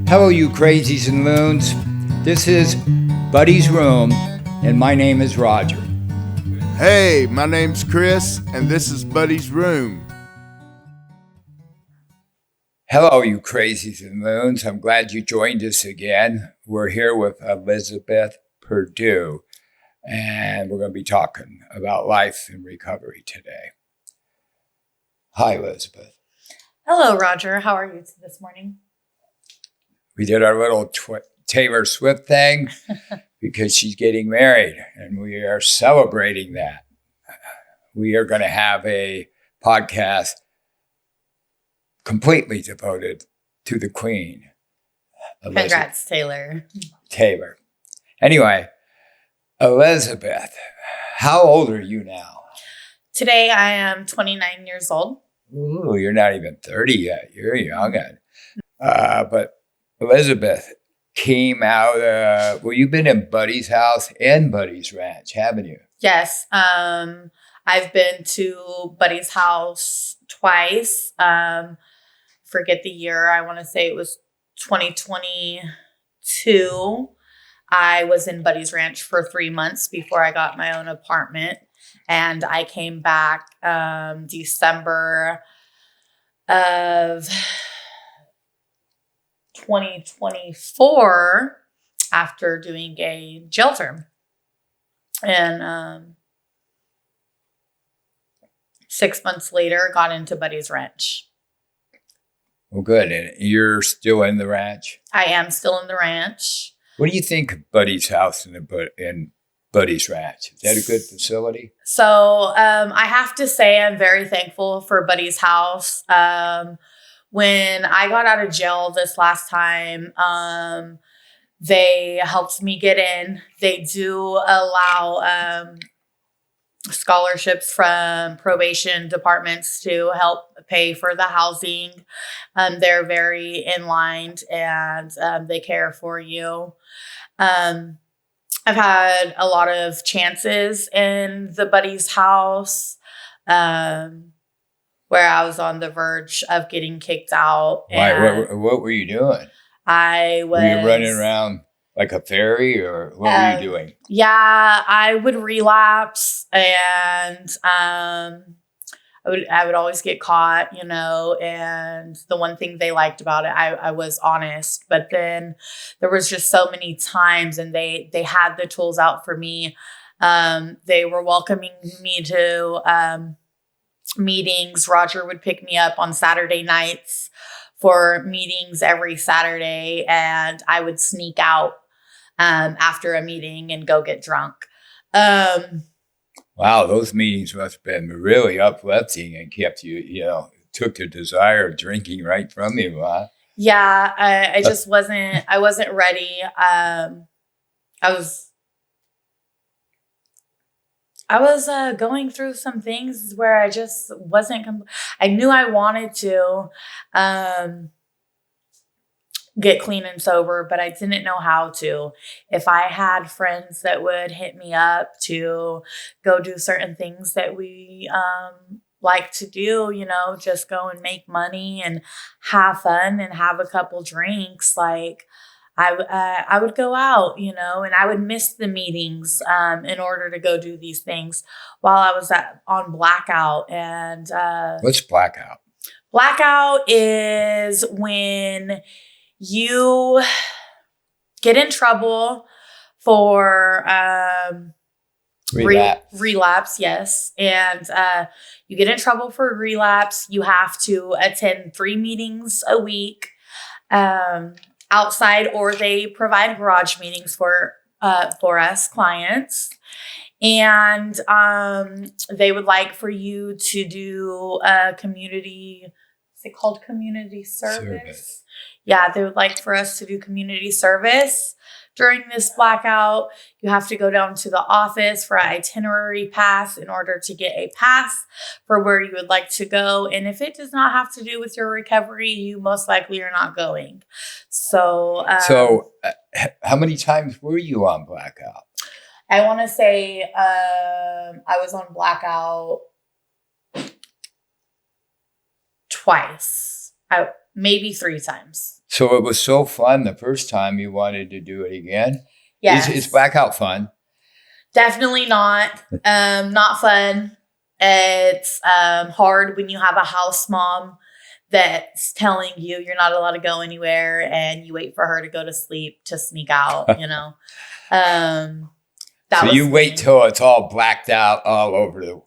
Hello, you crazies and loons. This is Buddy's Room, and my name is Roger. Hey, my name's Chris, and this is Buddy's Room. Hello, you crazies and loons. I'm glad you joined us again. We're here with Elysebeth Purdue, and we're going to be talking about life and recovery today. Hi, Elysebeth. Hello, Roger. How are you this morning? We did our little Taylor Swift thing because she's getting married, and we are celebrating that. We are going to have a podcast completely devoted to the Queen. Congrats, Taylor. Anyway, Elysebeth, how old are you now? Today, I am 29 years old. Ooh, you're not even 30 yet. You're young. But Elysebeth came out, you've been in Buddy's house and Buddy's ranch, haven't you? Yes. I've been to Buddy's house twice. Forget the year. I want to say it was 2022. I was in Buddy's ranch for 3 months before I got my own apartment. And I came back December of 2024 after doing a jail term. And 6 months later, got into Buddy's ranch. Well, good. And you're still in the ranch? I am still in the ranch. What do you think of Buddy's house and Buddy's ranch? Is that a good facility? So I have to say I'm very thankful for Buddy's house. When I got out of jail this last time, they helped me get in. They do allow scholarships from probation departments to help pay for the housing. They're very in line and they care for you. I've had a lot of chances in the Buddy's house where I was on the verge of getting kicked out. Why? What were you doing? Were you running around like a fairy, or what were you doing? Yeah, I would relapse, and I would always get caught, and the one thing they liked about it, I was honest. But then there was just so many times, and they had the tools out for me. They were welcoming me to meetings. Roger would pick me up on Saturday nights for meetings every Saturday, and I would sneak out after a meeting and go get drunk. Wow, those meetings must have been really uplifting and kept you, took the desire of drinking right from you, huh? Yeah, I just wasn't ready. I was going through some things where I just wasn't. I knew I wanted to get clean and sober, but I didn't know how to. If I had friends that would hit me up to go do certain things that we like to do, just go and make money and have fun and have a couple drinks, like I would go out, and I would miss the meetings in order to go do these things while I was on blackout. And what's blackout? Blackout is when you get in trouble for relapse, yes. And you get in trouble for relapse. You have to attend 3 meetings a week. Outside, or they provide garage meetings for us clients, and they would like for you to do a community. Is it called community service? Yeah, they would like for us to do community service during this blackout. You have to go down to the office for an itinerary pass in order to get a pass for where you would like to go. And if it does not have to do with your recovery, you most likely are not going. So how many times were you on blackout? I want to say I was on blackout twice. Maybe 3 times. So it was so fun the first time you wanted to do it again? Yes. Is blackout fun? Definitely not. Not fun. It's hard when you have a house mom that's telling you you're not allowed to go anywhere and you wait for her to go to sleep to sneak out, you know. So you wait till it's all blacked out all over the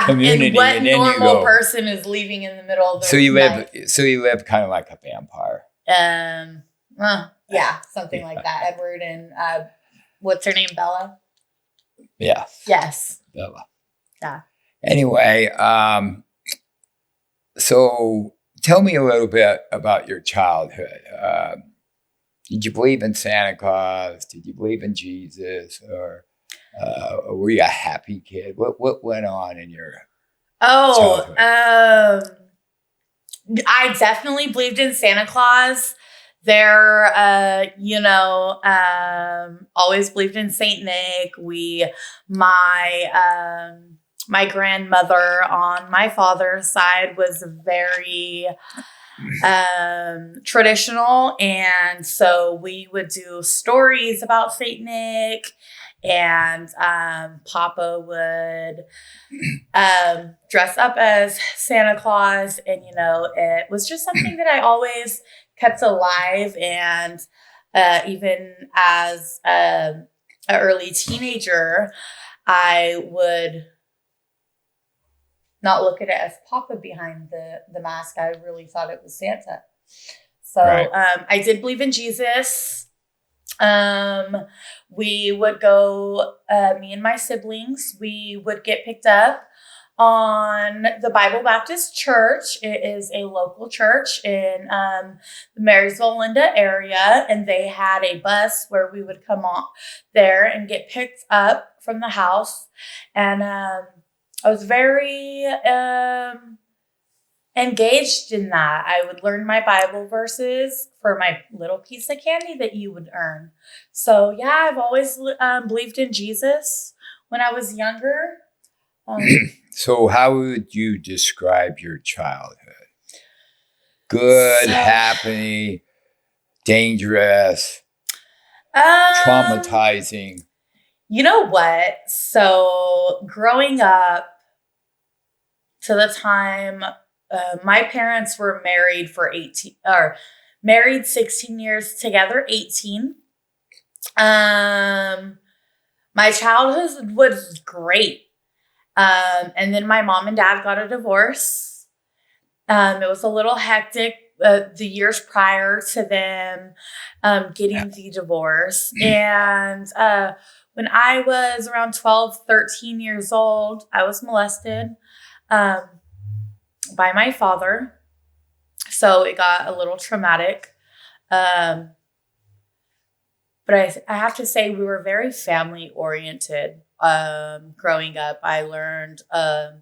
community, and what and then you normal go. person is leaving in the middle of the night? night? So you live kind of like a vampire. Yeah, something like that. Edward and what's her name? Bella? Yeah. Yes. Bella. Yeah. Anyway, so tell me a little bit about your childhood. Did you believe in Santa Claus? Did you believe in Jesus? Or were you a happy kid? What went on in your childhood? I definitely believed in Santa Claus. There, always believed in Saint Nick. My grandmother on my father's side was very traditional, and so we would do stories about Saint Nick, and Papa would dress up as Santa Claus, and it was just something that I always kept alive. And even as an early teenager, I would not look at it as Papa behind the mask. I really thought it was Santa. So Right. I did believe in Jesus. We would go, me and my siblings, we would get picked up on the Bible Baptist Church. It is a local church in the Marysville, Linda area. And they had a bus where we would come on there and get picked up from the house. And I was very engaged in that. I would learn my Bible verses for my little piece of candy that you would earn. So yeah, I've always believed in Jesus when I was younger. So how would you describe your childhood? Good, happy, dangerous, traumatizing? You know what? So growing up to the time, my parents were married for 16 years together, 18. My childhood was great. And then my mom and dad got a divorce. It was a little hectic the years prior to them getting the divorce. And when I was around 12, 13 years old, I was molested by my father. So it got a little traumatic. But I have to say we were very family oriented. Growing up, I learned it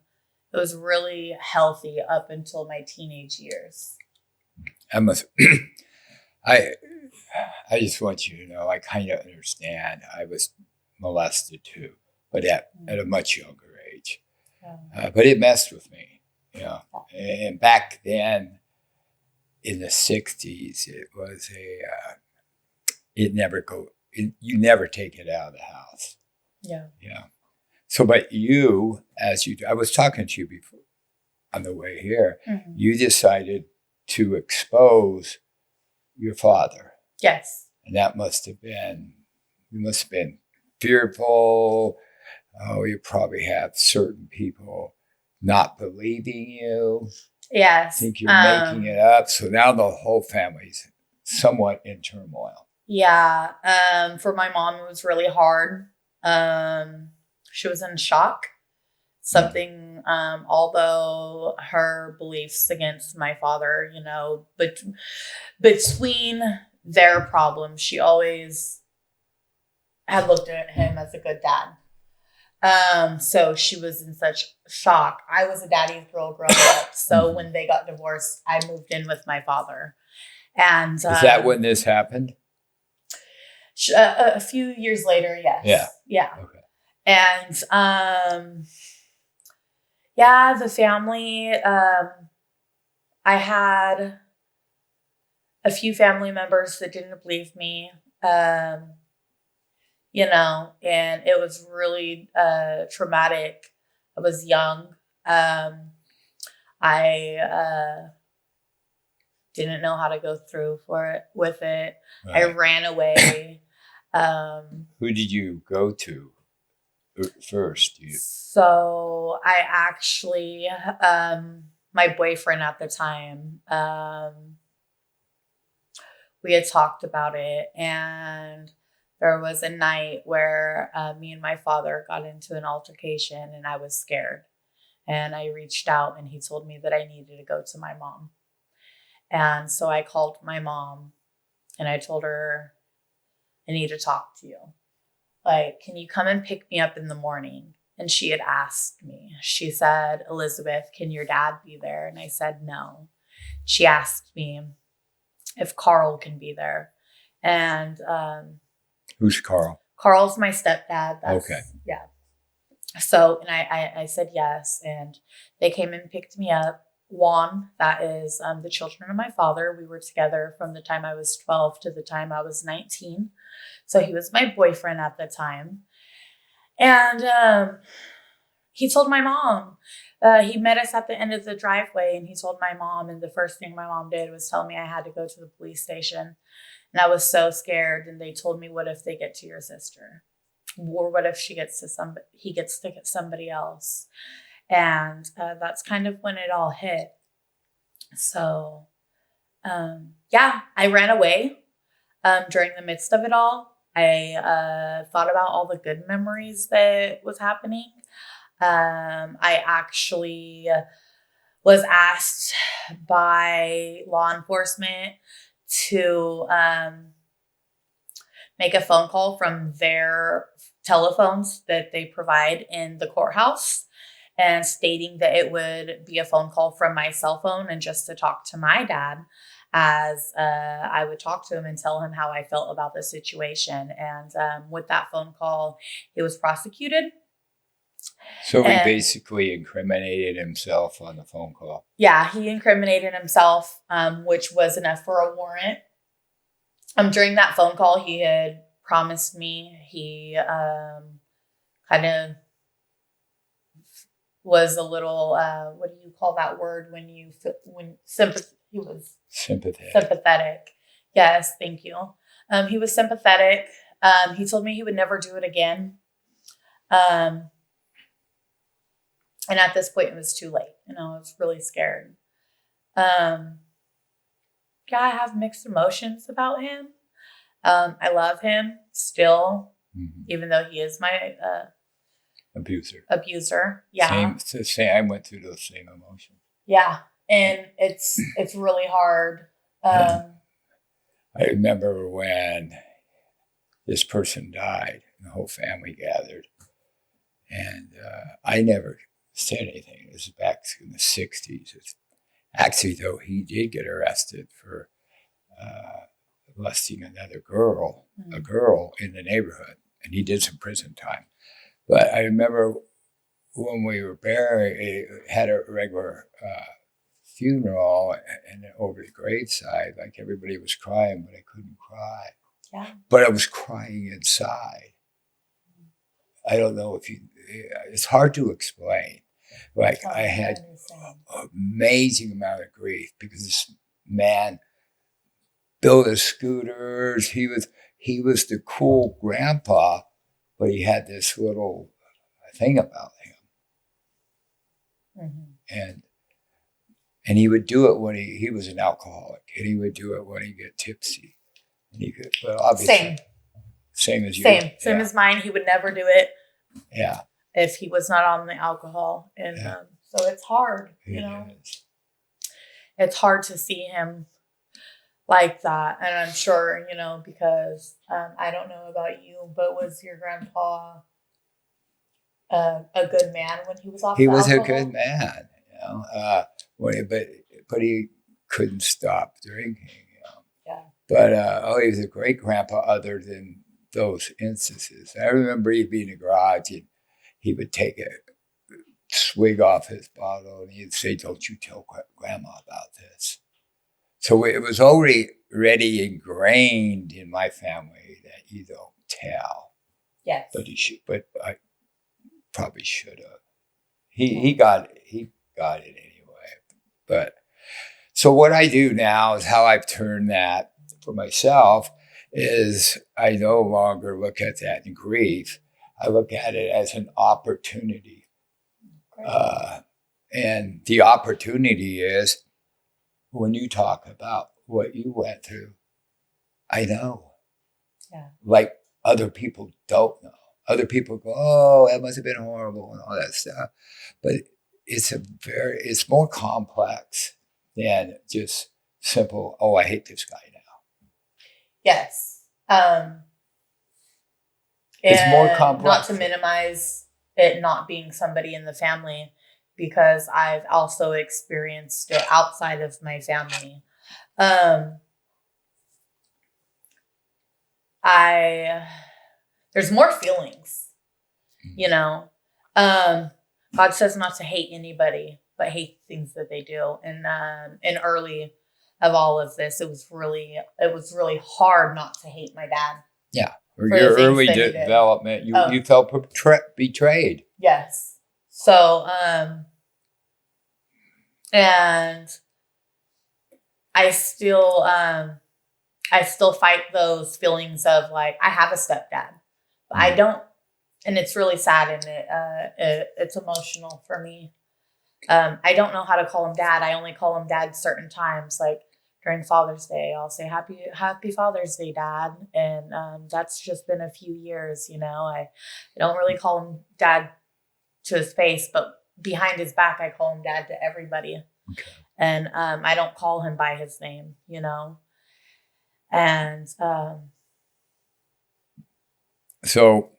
was really healthy up until my teenage years. I just want you to know, I kind of understand. I was molested too, but at a much younger age. But it messed with me, And back then, in the 60s, it was you never take it out of the house. Yeah. Yeah. So, but I was talking to you before on the way here, you decided to expose your father. Yes. And that you must have been fearful. Oh, you probably have certain people not believing you. Yes. Think you're making it up. So now the whole family's somewhat in turmoil. Yeah. For my mom, it was really hard. She was in shock. Something, although her beliefs against my father, but between their problems, she always had looked at him as a good dad. So she was in such shock. I was a daddy's girl growing up. So when they got divorced, I moved in with my father. And is that when this happened? A few years later, yes. Yeah. Okay. And the family, I had a few family members that didn't believe me, you know, and it was really traumatic. I was young. I didn't know how to go through with it. Right. I ran away. Who did you go to first? So I actually, my boyfriend at the time, we had talked about it, and there was a night where me and my father got into an altercation, and I was scared. And I reached out, and he told me that I needed to go to my mom. And so I called my mom, and I told her, I need to talk to you. Like, can you come and pick me up in the morning? And she had asked me, she said, Elysebeth, can your dad be there? And I said, no. She asked me if Carl can be there. And who's Carl? Carl's my stepdad. Okay. Yeah. So, and I said yes. And they came and picked me up. Juan, that is the children of my father. We were together from the time I was 12 to the time I was 19. So he was my boyfriend at the time. And he told my mom, he met us at the end of the driveway, and he told my mom, and the first thing my mom did was tell me I had to go to the police station. And I was so scared. And they told me, what if they get to your sister? Or what if he gets to get somebody else? And that's kind of when it all hit. So, yeah, I ran away during the midst of it all. I thought about all the good memories that was happening. I actually was asked by law enforcement to make a phone call from their telephones that they provide in the courthouse, and stating that it would be a phone call from my cell phone and just to talk to my dad, as I would talk to him and tell him how I felt about the situation. And with that phone call, he was prosecuted. So he basically incriminated himself on the phone call. Yeah, he incriminated himself, which was enough for a warrant. During that phone call, he had promised me, he kind of was a little, what do you call that word when you he was sympathetic. Yes, thank you. He was sympathetic. He told me he would never do it again. And at this point, it was too late. You know, I was really scared. Yeah, I have mixed emotions about him. I love him still, even though he is my abuser. Yeah. Same. I went through those same emotions. Yeah, and it's really hard. I remember when this person died, and the whole family gathered, and I never said anything. It was back in the 60s. Actually, though, he did get arrested for molesting another girl, a girl in the neighborhood, and he did some prison time. But I remember when we were buried, had a regular funeral, and over the graveside, like everybody was crying, but I couldn't cry. Yeah. But I was crying inside. I don't know if it's hard to explain. Like I had an amazing amount of grief because this man built his scooters. He was the cool grandpa, but he had this little thing about him. And he would do it when he was an alcoholic, and he would do it when he get tipsy. And he could, well, obviously, same as you. Same as mine. He would never do it. Yeah. If he was not on the alcohol. And so it's hard, you know. It's hard to see him like that. And I'm sure, you know, because I don't know about you, but was your grandpa a good man when he was off the alcohol? He was a good man, you know. But he couldn't stop drinking, you know. Yeah. But he was a great grandpa other than those instances. I remember he'd be in the garage and he would take a swig off his bottle and he'd say, "Don't you tell grandma about this." So it was already already ingrained in my family that you don't tell. Yes. But I probably should have. He got it anyway. But so what I do now is how I've turned that for myself is I no longer look at that in grief. I look at it as an opportunity. And the opportunity is when you talk about what you went through, I know. Yeah. Like other people don't know. Other people go, oh, that must have been horrible and all that stuff. But it's more complex than just simple, oh, I hate this guy now. Yes. It's more complex. Not to minimize it not being somebody in the family, because I've also experienced it outside of my family. There's more feelings, you know. God says not to hate anybody, but hate things that they do. And early of all of this, it was really hard not to hate my dad. Yeah. Or your early development, you felt betrayed. Yes. So, and I still fight those feelings of like, I have a stepdad, but I don't, and it's really sad, and it's emotional for me. I don't know how to call him dad. I only call him dad certain times, like during Father's Day. I'll say Happy Father's Day, Dad, and that's just been a few years. You know, I don't really call him dad to his face, but behind his back, I call him dad to everybody. Okay. And I don't call him by his name, you know. And so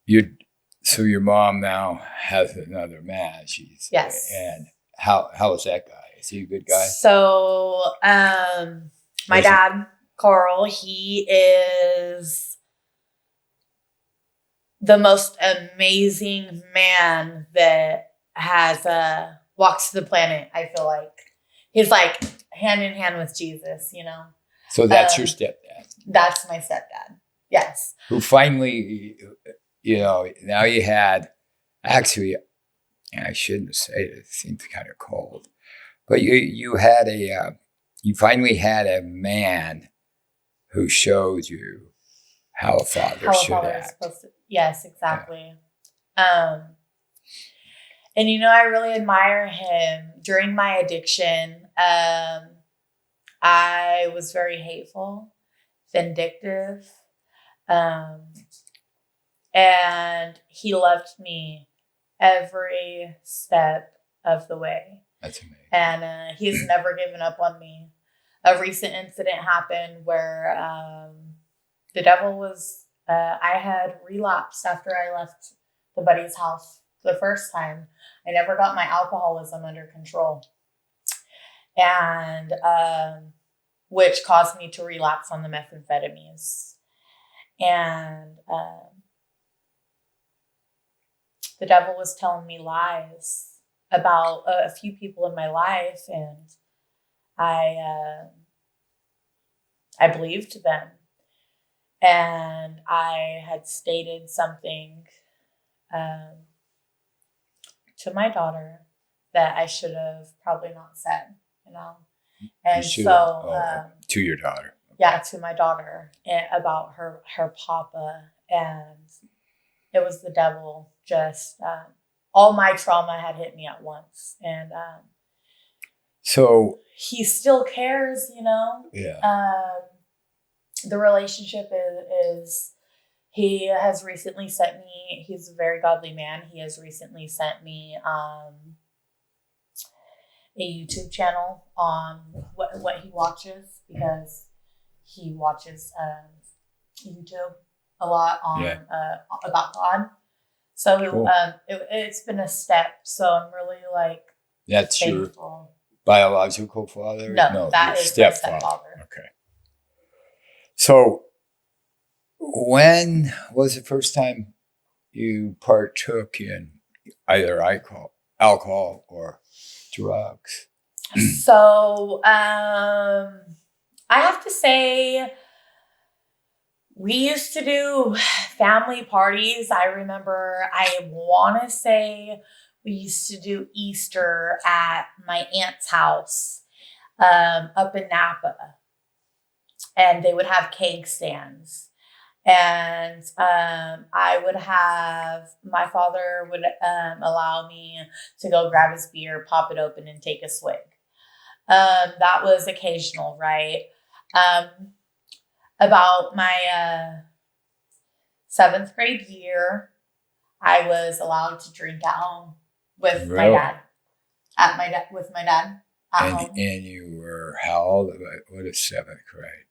your mom now has another man. Yes. And how is that guy? Is he a good guy? So my dad, Carl, he is the most amazing man that has walks the planet. I feel like he's like hand in hand with Jesus, you know. So that's your stepdad. That's my stepdad. Yes. Who finally, you know, now you had actually, and I shouldn't say it. It seems kind of cold, but you finally had a man who showed you how a father should act. Yes, exactly. Yeah. And you know, I really admire him. During my addiction, I was very hateful, vindictive, and he loved me every step of the way. That's amazing. And he's never given up on me. A recent incident happened where the devil was, I had relapsed after I left the buddy's house the first time. I never got my alcoholism under control. And which caused me to relapse on the methamphetamines. And the devil was telling me lies about a few people in my life, and I believed them. And I had stated something to my daughter that I should have probably not said, you know. And so to your daughter. Yeah, to my daughter, about her papa, and it was the devil. Just all my trauma had hit me at once, and so he still cares, you know. Yeah. The relationship is he has recently sent me. He's a very godly man. He has recently sent me a YouTube channel on what he watches, because he watches YouTube a lot on about God. So cool. It's been a step. So I'm really like that's thankful. Your biological father? No, that is my stepfather. Okay. So when was the first time you partook in either alcohol or drugs? So I I have to say, we used to do family parties. I remember, I want to say we used to do Easter at my aunt's house up in Napa. And they would have cake stands. And I would have, my father would allow me to go grab his beer, pop it open, and take a swig. That was occasional, right? About my 7th grade year, I was allowed to drink at home with my dad. With my dad at home. And you were how old? What is 7th grade?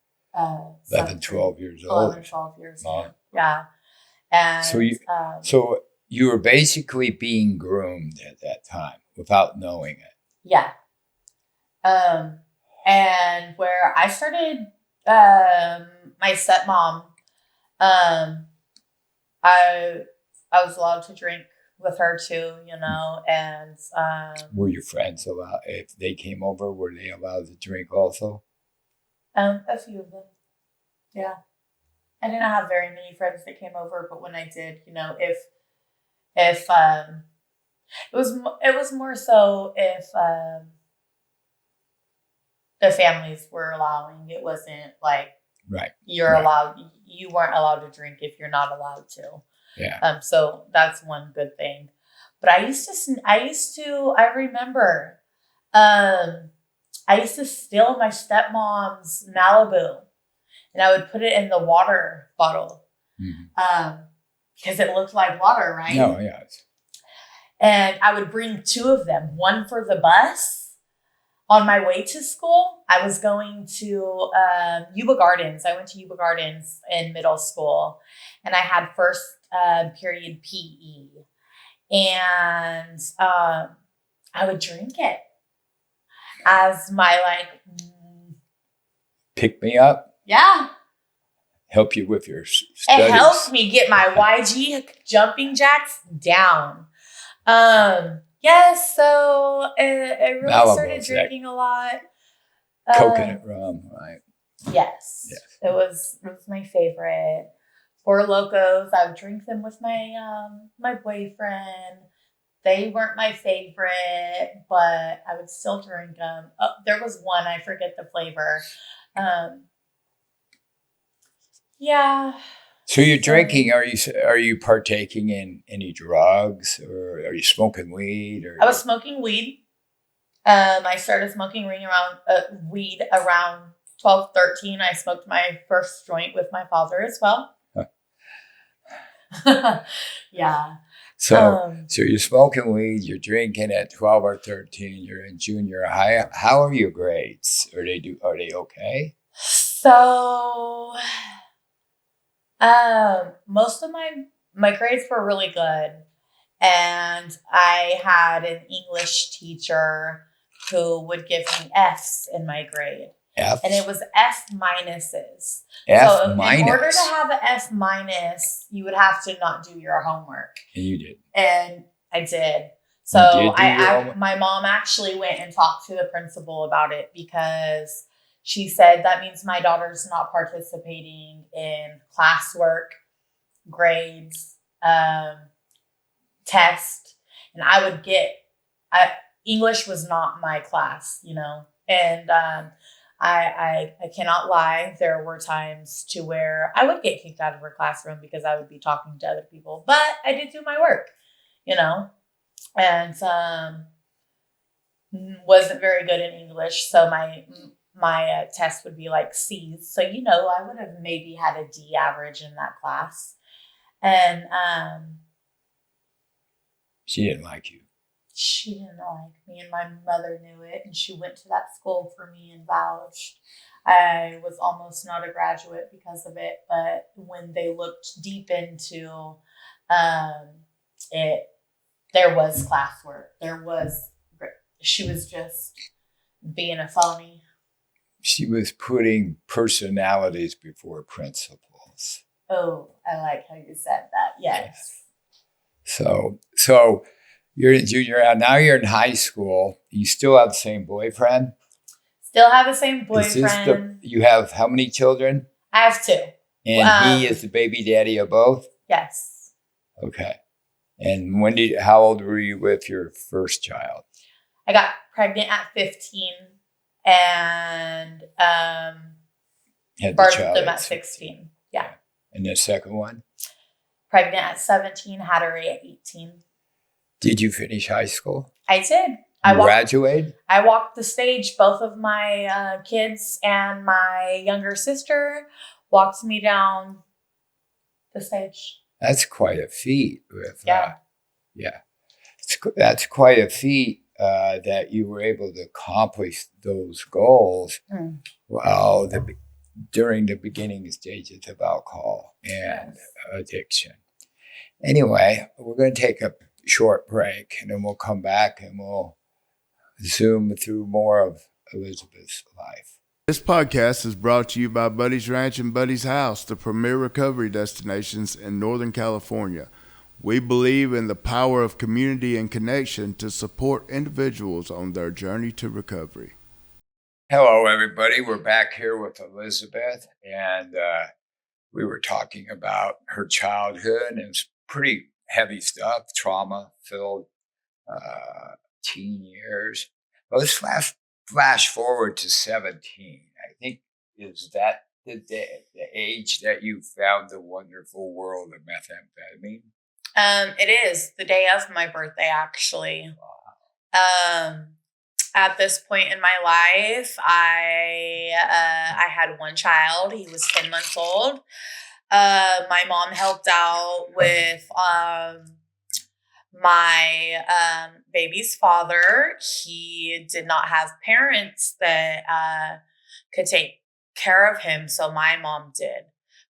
11, 12 years old. 11, 12 years old. Yeah. And so you were basically being groomed at that time without knowing it. Yeah. And where I started, my stepmom, I was allowed to drink with her too, you know, and were your friends allowed, if they came over, were they allowed to drink also? A few of them. Yeah. I didn't have very many friends that came over, but when I did, you know, if it was more so if the families were allowing. It wasn't like you weren't allowed to drink if you're not allowed to. Yeah. So that's one good thing. But I remember I used to steal my stepmom's Malibu, and I would put it in the water bottle, because it looked like water, right? No, yeah. And I would bring 2 of them, one for the bus. On my way to school, I was going to Yuba Gardens. I went to Yuba Gardens in middle school, and I had first period PE, and I would drink it as my pick me up. Yeah. Help you with your studies. It helped me get my YG jumping jacks down. Yes, so it really started drinking a lot. Coconut rum, right? Yes. It was my favorite. Four Locos, I would drink them with my my boyfriend. They weren't my favorite, but I would still drink them. Oh, there was one, I forget the flavor. Yeah. So you're drinking. Are you partaking in any drugs, or are you smoking weed? Or I was smoking weed. I started smoking weed around 12, 13. I smoked my first joint with my father as well. Huh. Yeah. So you're smoking weed. You're drinking at 12 or 13. You're in junior high. How are your grades? Are they okay? So. Most of my grades were really good, and I had an English teacher who would give me F's in my grade. F? And it was F minuses. F minus. In order to have an F minus, you would have to not do your homework. And you did. And I did. So my mom actually went and talked to the principal about it, because she said that means my daughter's not participating in classwork, grades, test. And I would English was not my class, you know. And I cannot lie. There were times to where I would get kicked out of her classroom because I would be talking to other people. But I did do my work, you know. And wasn't very good in English. So my test would be like C's. So, you know, I would have maybe had a D average in that class. And she didn't like you. She didn't like me, and my mother knew it, and she went to that school for me and vouched. I was almost not a graduate because of it, but when they looked deep into it, there was classwork. She was just being a phony. She was putting personalities before principles. Oh, I like how you said that. Yes. So you're in junior high. Now you're in high school. You still have the same boyfriend? Still have the same Is this boyfriend. you have how many children? I have 2. And he is the baby daddy of both? Yes. Okay. And how old were you with your first child? I got pregnant at 15 and Had the birthed child them at 16. Yeah. And the second one? Pregnant at 17, had her at 18. Did you finish high school? I did. Graduate? I walked the stage. Both of my kids and my younger sister walked me down the stage. That's quite a feat. Yeah. That's quite a feat that you were able to accomplish those goals during the beginning stages of alcohol and addiction. Anyway, we're going to take a short break, and then we'll come back and we'll zoom through more of Elysebeth's life. This podcast is brought to you by Buddy's Ranch and Buddy's House, the premier recovery destinations in Northern California. We believe in the power of community and connection to support individuals on their journey to recovery. Hello, everybody. We're back here with Elysebeth, and we were talking about her childhood, and it's pretty heavy stuff, trauma-filled teen years. But let's flash forward to 17. I think, is that the age that you found the wonderful world of methamphetamine? It is the day of my birthday, actually. Wow. At this point in my life, I had one child. He was 10 months old. My mom helped out with my baby's father. He did not have parents that could take care of him, so my mom did.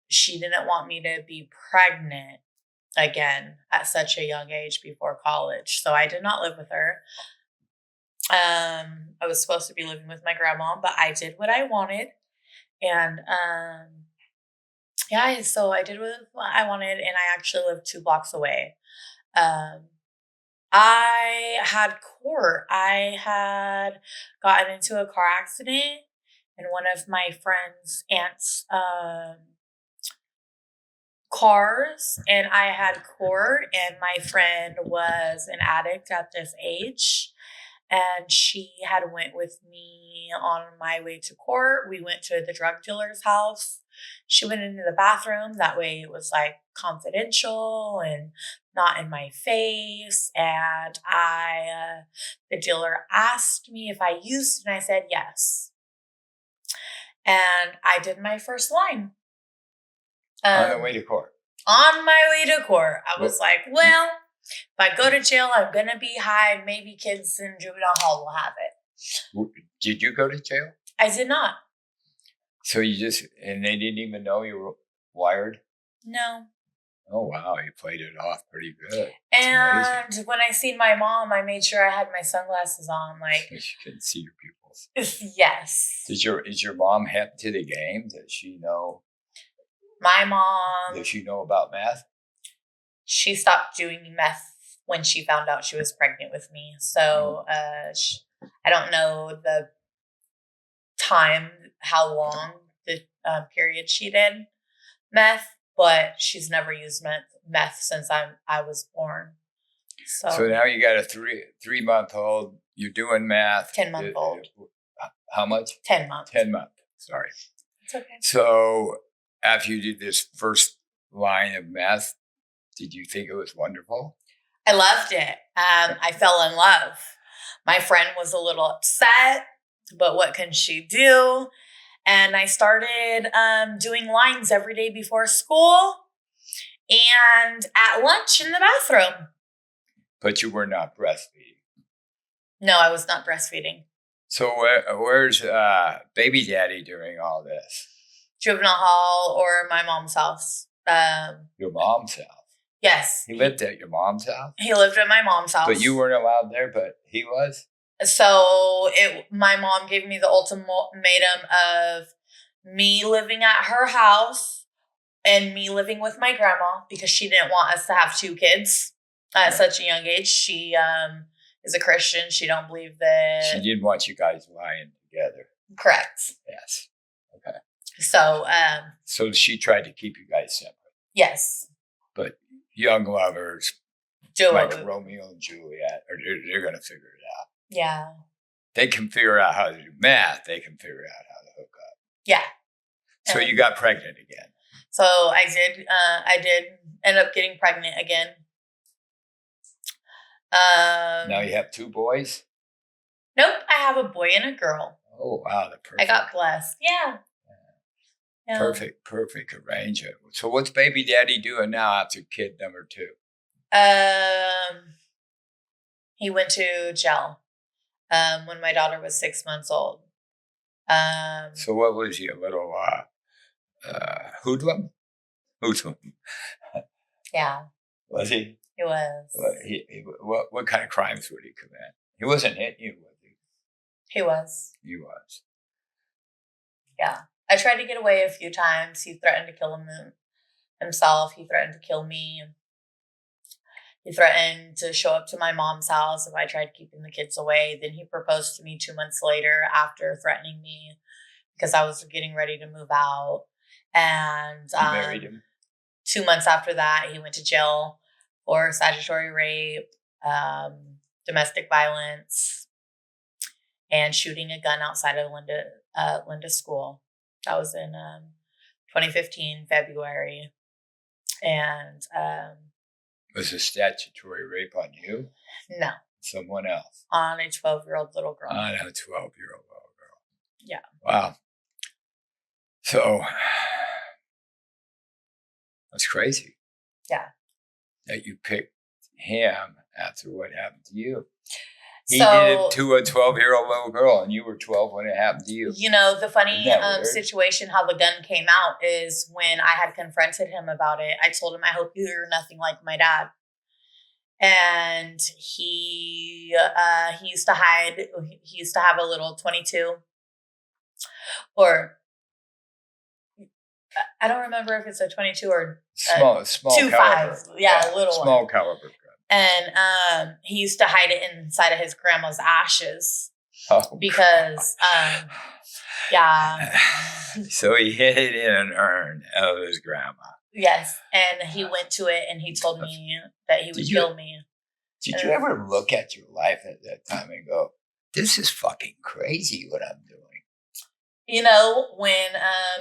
She didn't want me to be pregnant again at such a young age before college, so I did not live with her. I was supposed to be living with my grandma, but I did what I wanted, and so I did what I wanted, and I actually lived 2 blocks away. I had court. I had gotten into a car accident, and one of my friend's aunt's cars, and I had court, and my friend was an addict at this age, and she had went with me on my way to court. We went to the drug dealer's house. She went into the bathroom. That way it was like confidential and not in my face. And the dealer asked me if I used it, and I said yes. And I did my first line. On the way to court. On my way to court. I was like, well, if I go to jail, I'm going to be high. Maybe kids in juvenile hall will have it. Did you go to jail? I did not. So and they didn't even know you were wired? No. Oh, wow. You played it off pretty good. That's and when I seen my mom, I made sure I had my sunglasses on. Like, you couldn't see your pupils. Yes. Is your mom hip to the game? Does she know? My mom. Does she know about meth? She stopped doing meth when she found out she was pregnant with me. So I don't know the time, how long the period she did meth, but she's never used meth since I was born. So now you got a 3-month-old. You're doing meth. 10-month-old. How much? 10 months. 10 months. Sorry. It's okay. So after you did this first line of meth, did you think it was wonderful? I loved it. I fell in love. My friend was a little upset, but what can she do? And I started doing lines every day before school and at lunch in the bathroom. But you were not breastfeeding. No, I was not breastfeeding. So where's baby daddy during all this? Juvenile hall or my mom's house. Your mom's house? Yes. He lived at your mom's house? He lived at my mom's house. But you weren't allowed there, but he was? So my mom gave me the ultimatum of me living at her house and me living with my grandma because she didn't want us to have 2 kids at such a young age. She is a Christian. She don't believe that. She didn't want you guys lying together. Correct. Yes. Okay. So, So she tried to keep you guys separate. yes. But young lovers, Joe. like Romeo and Juliet, they're going to figure it out. Yeah. They can figure out how to do math. They can figure out how to hook up. Yeah. So you got pregnant again. So I did end up getting pregnant again. Now you have 2 boys? Nope, I have a boy and a girl. Oh, wow. I got blessed. Yeah. Perfect arrangement. So what's baby daddy doing now after kid number 2? He went to jail when my daughter was 6 months old. So what was he, a little hoodlum? Hoodlum. Yeah. Was he? He was. What kind of crimes would he commit? He wasn't hitting you, was he? He was. He was. Yeah. I tried to get away a few times. He threatened to kill himself. He threatened to kill me. He threatened to show up to my mom's house if I tried keeping the kids away. Then he proposed to me 2 months later after threatening me because I was getting ready to move out. And you married him? 2 months after that, he went to jail for statutory rape, domestic violence, and shooting a gun outside of Linda School. That was in 2015, February. And was a statutory rape on you? No. Someone else? On a 12-year-old little girl. On a 12-year-old little girl. Yeah. Wow. So that's crazy. Yeah. That you picked him after what happened to you. He did it to a 12-year-old little girl, and you were 12 when it happened to you. You know, the funny situation, how the gun came out, is when I had confronted him about it, I told him, I hope you're nothing like my dad. And he used to hide. He used to have a little 22, or I don't remember if it's a 22 or small 2.5. Yeah, a little small caliber gun. And he used to hide it inside of his grandma's ashes. Oh, because yeah. So he hid it in an urn of his grandma. Yes, and he went to it and he told me that he would kill me. Did you ever look at your life at that time and go, "This is fucking crazy what I'm doing"? You know, when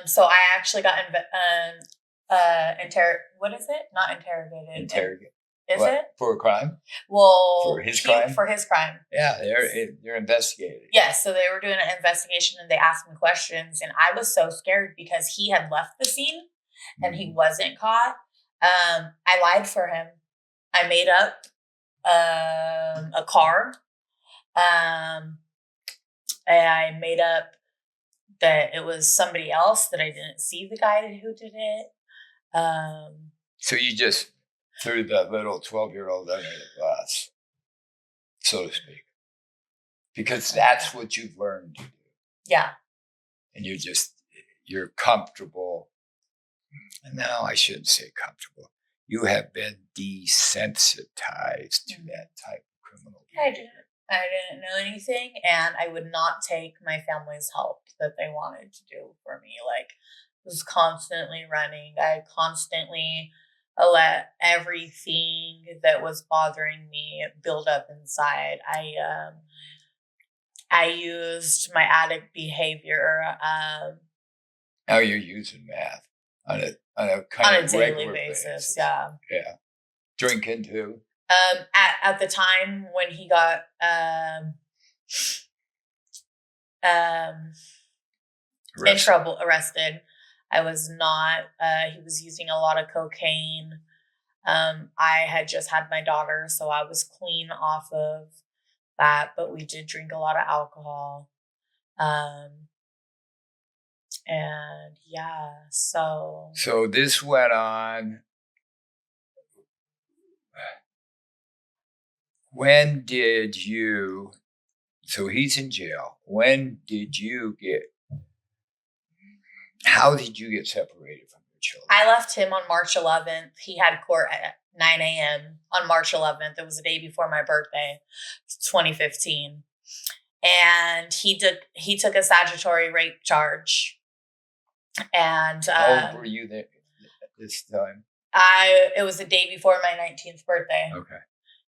so I actually got what is it? Not interrogated. Interrogated. Is it? For a crime? Well, for his crime? For his crime. Yeah, they're investigating. Yes, so they were doing an investigation and they asked me questions, and I was so scared because he had left the scene and he wasn't caught. I lied for him. I made up a car. And I made up that it was somebody else, that I didn't see the guy who did it. So you just threw that little 12-year-old under the bus, so to speak, because that's what you've learned to do. Yeah. And you're comfortable. No, I shouldn't say comfortable. You have been desensitized to that type of criminal behavior. I didn't know anything, and I would not take my family's help that they wanted to do for me. Like, I was constantly running. I constantly let everything that was bothering me build up inside. I used my addict behavior. Now you're using math on a kind of daily basis. Yeah. Yeah. Drinking too. At the time when he got arrested, I was not. He was using a lot of cocaine. I had just had my daughter, so I was clean off of that. But we did drink a lot of alcohol, and yeah. So this went on. When did you? So he's in jail. When did you get? How did you get separated from your children? I left him on March 11th. He had court at 9 a.m. on March 11th. It was the day before my birthday, 2015. and he took a statutory rape charge. And how old were you there this time? It was the day before my 19th birthday. Okay.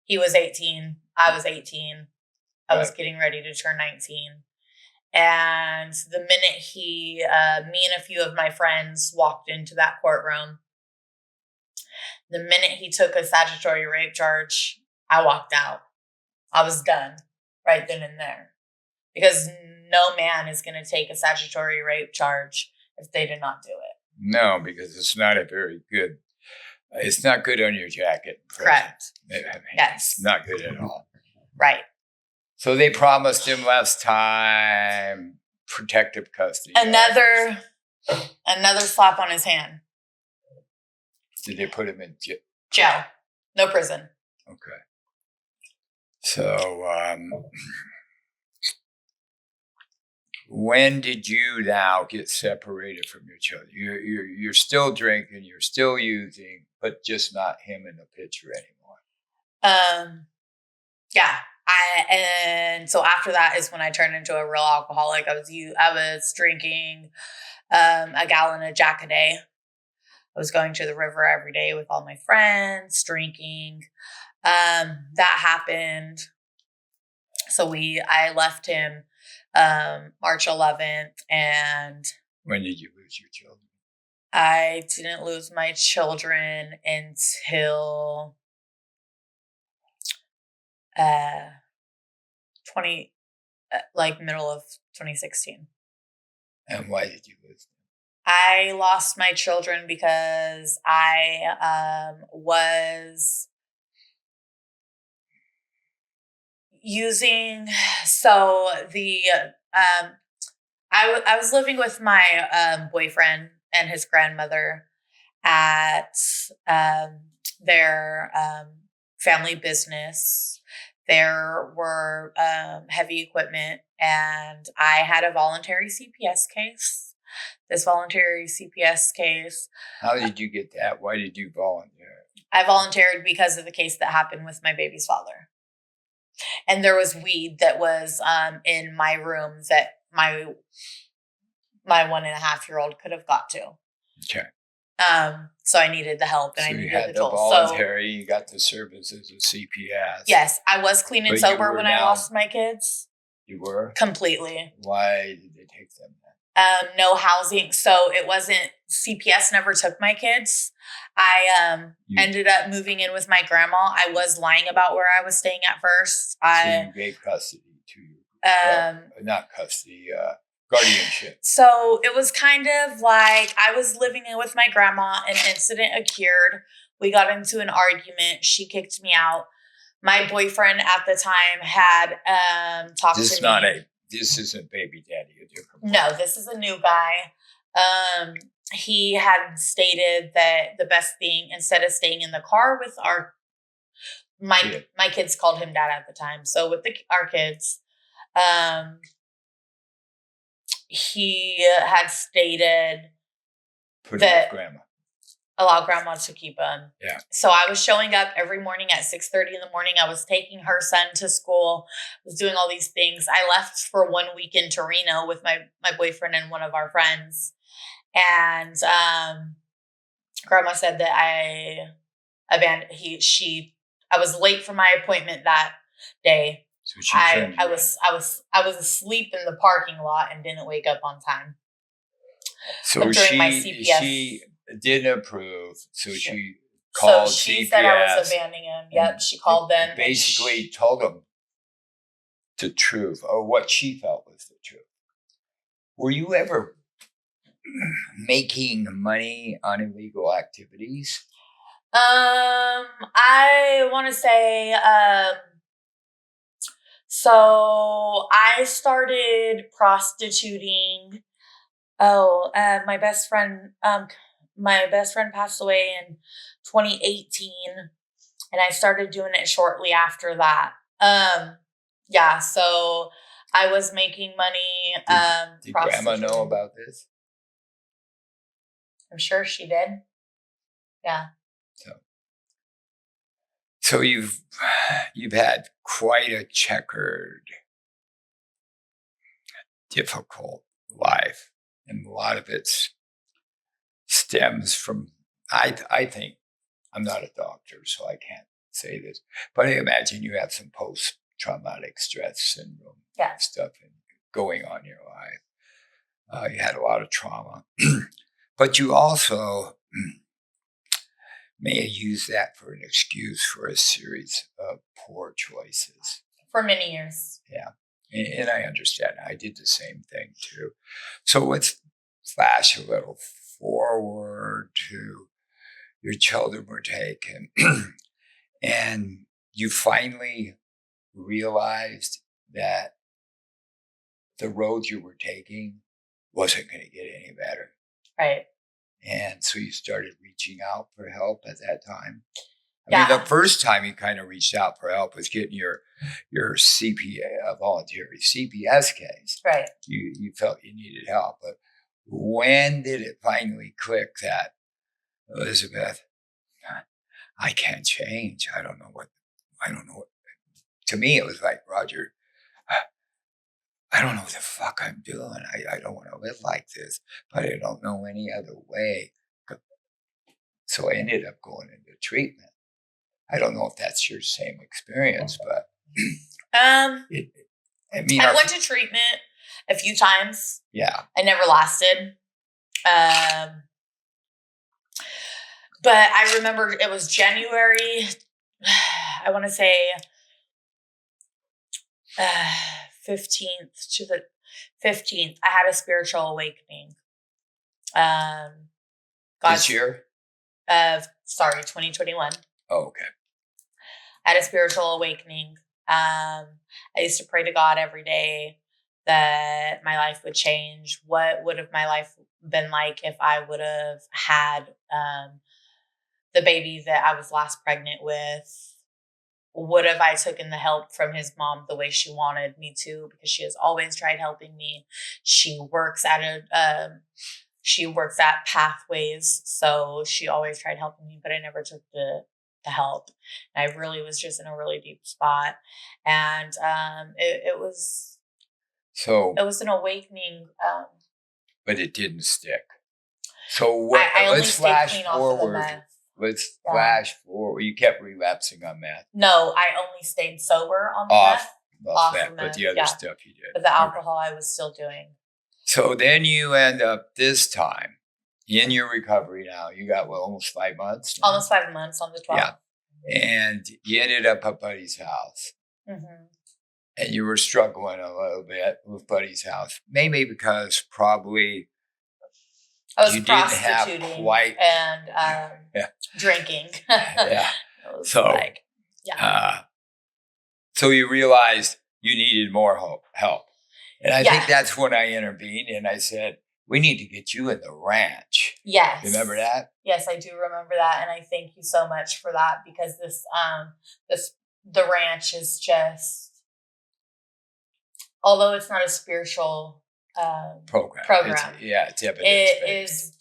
He was 18. I was 18. I was Right. getting ready to turn 19. And the minute me and a few of my friends walked into that courtroom, the minute he took a statutory rape charge, I walked out. I was done right then and there. Because no man is going to take a statutory rape charge if they did not do it. No, because it's not it's not good on your jacket. Correct. Yes. It's not good at all. Right. So they promised him last time protective custody. Another slap on his hand. Did they put him in jail? No prison. Okay. So when did you now get separated from your children? You're still drinking, you're still using, but just not him in the picture anymore. Yeah. And so after that is when I turned into a real alcoholic. I was drinking a gallon of Jack a day. I was going to the river every day with all my friends, drinking. That happened. So I left him March 11th. And when did you lose your children? I didn't lose my children until middle of 2016. And why did you lose them? I lost my children because I was using. So I was living with my boyfriend and his grandmother at their family business. There were heavy equipment, and I had a voluntary CPS case. This voluntary CPS case. How did you get that? Why did you volunteer? I volunteered because of the case that happened with my baby's father. And there was weed that was in my room that my 1.5-year-old could have got to. Okay. So I needed the help, and so I needed you had the tools. voluntary, you got the services of CPS. Yes, I was clean and But sober when I lost my kids. You were? Completely. Why did they take them then? No housing. So it wasn't, CPS never took my kids. I ended up moving in with my grandma. I was lying about where I was staying at first. So you gave custody to you. Not custody, guardianship. So it was kind of like I was living in with my grandma. An incident occurred. We got into an argument. She kicked me out. My boyfriend at the time had talked to me. This isn't baby daddy. A different one. No, this is a new guy. He had stated that the best thing, instead of staying in the car with my kids called him dad at the time. So with our kids, he had stated that grandma. Allow grandma to keep him. Yeah. So I was showing up every morning at 6:30 in the morning. I was taking her son to school. I was doing all these things. I left for 1 week in Torino with my boyfriend and one of our friends. And grandma said that I was late for my appointment that day. So she I was asleep in the parking lot and didn't wake up on time. So my CPS, she didn't approve. So she called CPS. So she said I was abandoning him. Yep, she called them. Basically told them the truth, or what she felt was the truth. Were you ever making money on illegal activities? I want to say, so I started prostituting. My best friend passed away in 2018, and I started doing it shortly after that. So I was making money. Did grandma know about this? I'm sure she did. Yeah. So you've had quite a checkered difficult life. And a lot of it stems from, I think, I'm not a doctor, so I can't say this, but I imagine you have some post-traumatic stress syndrome stuff going on in your life. You had a lot of trauma, but you also may have used that for an excuse for a series of poor choices. For many years. Yeah. And I understand. I did the same thing too. So let's flash a little forward to your children were taken and you finally realized that the road you were taking wasn't going to get any better. Right. And so you started reaching out for help at that time. Yeah. I mean, the first time you kind of reached out for help was getting your CPA, voluntary CPS case. Right. You felt you needed help. But when did it finally click that, Elysebeth, I can't change. I don't know what. To me, it was like, Roger, I don't know what the fuck I'm doing. I don't want to live like this, but I don't know any other way. So I ended up going into treatment. I don't know if that's your same experience, but I went to treatment a few times. Yeah. I never lasted. But I remember it was January, I want to say 15th to the 15th. I had a spiritual awakening. This year? 2021. Oh, okay. I had a spiritual awakening. I used to pray to God every day that my life would change. What would have my life been like if I would have had the baby that I was last pregnant with? Would have I taken the help from his mom the way she wanted me to? Because she has always tried helping me. She works at Pathways, so she always tried helping me, but I never took the help. And I really was just in a really deep spot, and it was an awakening. But it didn't stick. So let's flash forward. Let's flash forward. You kept relapsing on meth. No, I only stayed sober on the meth. Off meth, but the other stuff you did. But the alcohol I was still doing. So then you end up this time in your recovery now. You got, almost 5 months? Now? Almost 5 months on the 12th. Yeah. And you ended up at Buddy's house. Mm-hmm. And you were struggling a little bit with Buddy's house. Maybe because probably I was you didn't have quite... and drinking. Yeah. So you realized you needed more help. And I think that's when I intervened and I said, we need to get you in the ranch. Yes. Remember that? Yes, I do remember that. And I thank you so much for that, because the ranch is just, although it's not a spiritual program. It's evidence. It is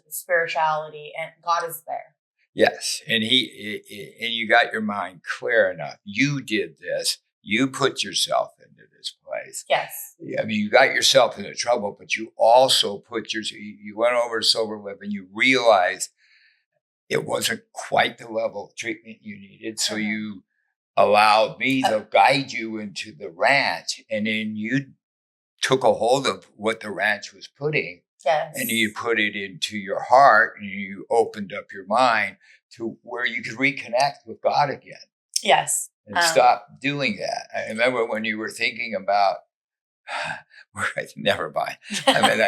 spirituality, and God is there. Yes. And you got your mind clear enough. You did this. You put yourself into this place. Yes. I mean, you got yourself into trouble, but you also you went over to sober living. You realized it wasn't quite the level of treatment you needed. So you allowed me to guide you into the ranch. And then you took a hold of what the ranch was putting. Yes. And you put it into your heart and you opened up your mind to where you could reconnect with God again. Yes. And stop doing that. I remember when you were thinking about, never mind. I mean,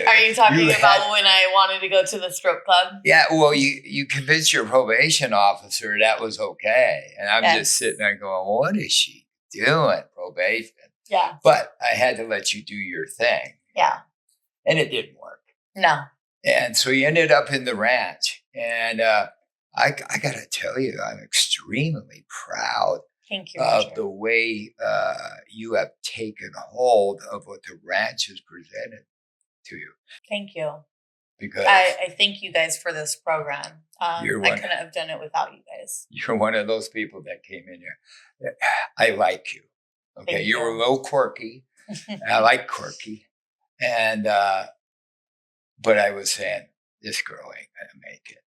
are you talking about when I wanted to go to the strip club? Yeah, well, you convinced your probation officer that was okay. And I'm just sitting there going, what is she doing, probation? Yeah. But I had to let you do your thing. Yeah. And it didn't work. No. And so you ended up in the ranch. And I got to tell you, I'm extremely proud of the way you have taken hold of what the ranch has presented to you. Thank you. Because I thank you guys for this program. I couldn't have done it without you guys. You're one of those people that came in here. I like you. Okay, Thank you were a you. little quirky. I like quirky. And but I was saying, this girl ain't gonna make it.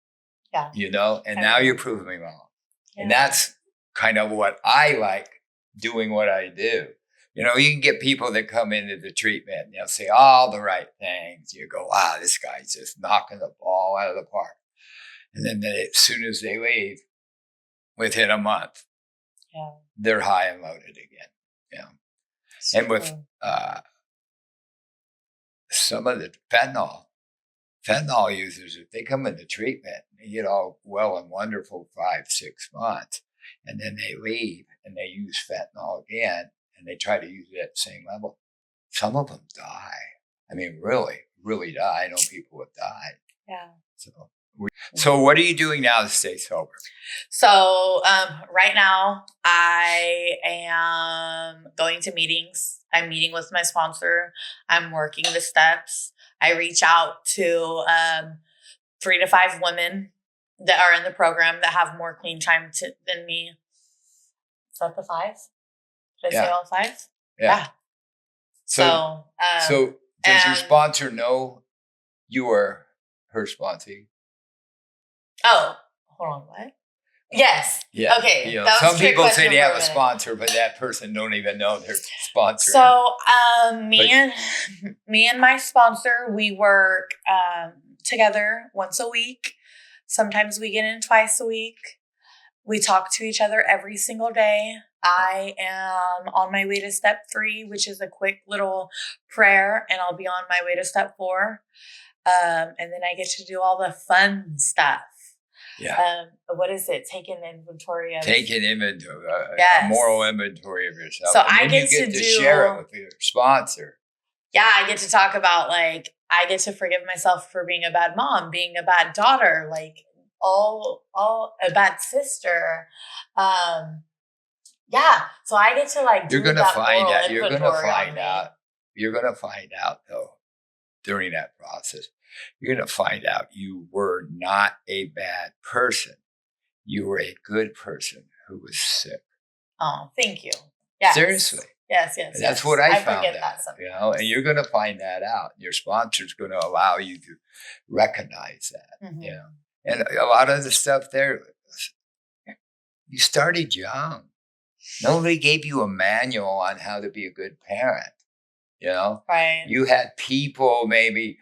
Yeah. You know, and I now you're remember. proving me wrong. Yeah. And that's kind of what I like doing what I do. You know, you can get people that come into the treatment and they'll say all the right things. You go, wow, this guy's just knocking the ball out of the park. And then as soon as they leave, within a month, Yeah. they're high and loaded again. You know, and with some of the fentanyl users, if they come into treatment, they get all well and wonderful 5-6 months, and then they leave and they use fentanyl again, and they try to use it at the same level. Some of them die. I mean, really, really die. I know people have died. Yeah. So what are you doing now to stay sober? So right now I am going to meetings. I'm meeting with my sponsor. I'm working the steps. I reach out to 3 to 5 women that are in the program that have more clean time than me. Is that the 5? Did I say all 5? Yeah. So does your sponsor know you are her sponsee? Oh, hold on. What? Yes. Yeah. Okay. You know, some people say they have a sponsor, but that person don't even know their sponsor. So, me and my sponsor, we work together once a week. Sometimes we get in twice a week. We talk to each other every single day. I am on my way to step 3, which is a quick little prayer, and I'll be on my way to step 4. And then I get to do all the fun stuff. Yeah. What is it? Taking inventory of... a moral inventory of yourself. So and I get to share it with your sponsor. Yeah, I get to talk about, like, I get to forgive myself for being a bad mom, being a bad daughter, like, all a bad sister. Yeah. So I get to, like, you're gonna find out. You're gonna find out though, during that process. You're going to find out you were not a bad person. You were a good person who was sick. Oh, thank you. Yes. Seriously. Yes. And that's what I found out. You know, and you're going to find that out. Your sponsor's going to allow you to recognize that. Mm-hmm. You know, and a lot of the stuff there, you started young. Nobody gave you a manual on how to be a good parent. You know, right? You had people maybe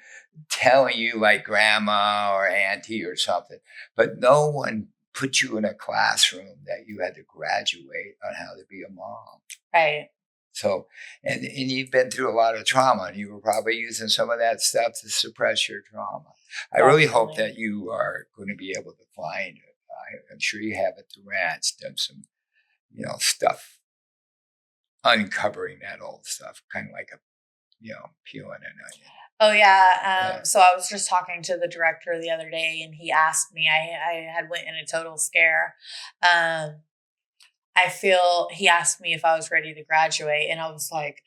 telling you, like grandma or auntie or something, but no one put you in a classroom that you had to graduate on how to be a mom. Right. So, and you've been through a lot of trauma, and you were probably using some of that stuff to suppress your trauma. I really hope that you are going to be able to find it. I'm sure you have at the ranch done some, stuff, uncovering that old stuff, kind of like peeling an onion. Oh, yeah. So I was just talking to the director the other day, and he asked me, I had went in a total scare. He asked me if I was ready to graduate, and I was like,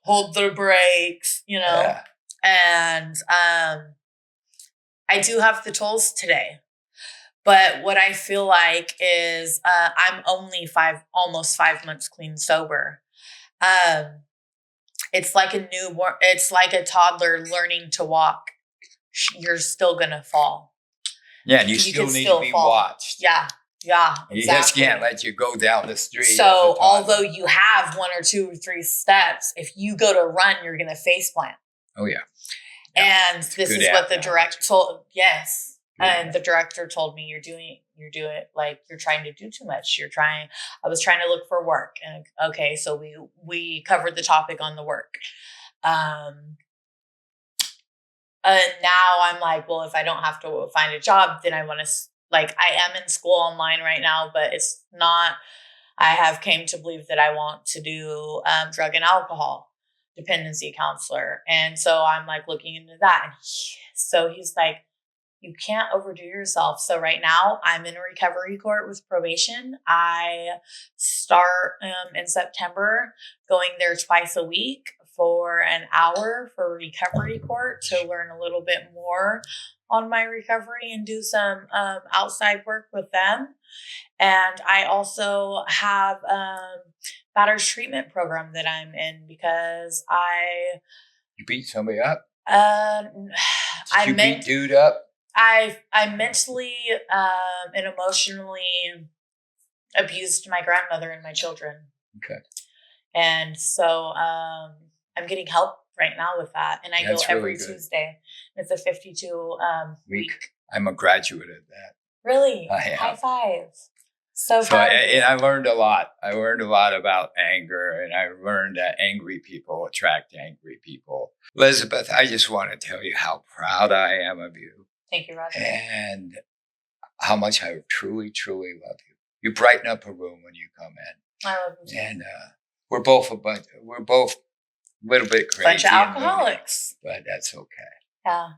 hold the brakes, Yeah. And I do have the tools today. But what I feel like is I'm only almost 5 months clean sober. It's like a newborn. It's like a toddler learning to walk. You're still gonna fall. Yeah, and you still need to be watched. Yeah, exactly. You just can't let you go down the street. So although you have 1 or 2 or 3 steps, if you go to run, you're gonna face plant. Oh yeah. And this is what the director told. Yes. And the director told me, you're doing like you're trying to do too much. I was trying to look for work. And okay, so we covered the topic on the work. And now I'm like, well, if I don't have to find a job, then I want to, like, I am in school online right now, but it's not, I have came to believe that I want to do drug and alcohol dependency counselor. And so I'm like looking into that. And so he's like, you can't overdo yourself. So right now I'm in a recovery court with probation. I start in September, going there twice a week for an hour for recovery court to learn a little bit more on my recovery and do some outside work with them. And I also have matters treatment program that I'm in because You beat somebody up? Did You beat dude up? I mentally and emotionally abused my grandmother and my children. Okay. And so I'm getting help right now with that. And I go every Tuesday. It's a 52 week. I'm a graduate of that. Really? I am. High five. So I learned a lot. I learned a lot about anger, and I learned that angry people attract angry people. Elysebeth, I just want to tell you how proud I am of you. Thank you, Roger. And how much I truly, truly love you. You brighten up a room when you come in. I love you too. And we're both a little bit crazy. Bunch of alcoholics. But that's okay. Yeah.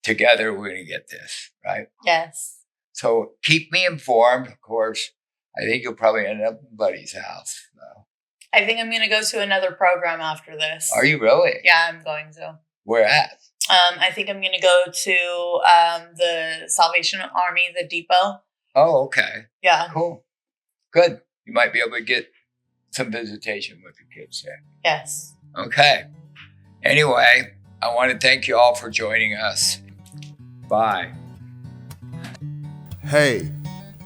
Together, we're going to get this, right? Yes. So keep me informed, of course. I think you'll probably end up in Buddy's house. So. I think I'm going to go to another program after this. Are you really? Yeah, I'm going to. Where at? I think I'm going to go to the Salvation Army, the depot. Oh, okay. Yeah. Cool. Good. You might be able to get some visitation with the kids there. Yes. Okay. Anyway, I want to thank you all for joining us. Bye. Hey,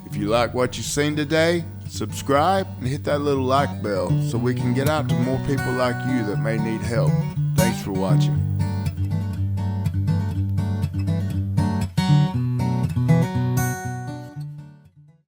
if you like what you've seen today, subscribe and hit that little like bell so we can get out to more people like you that may need help. Thanks for watching.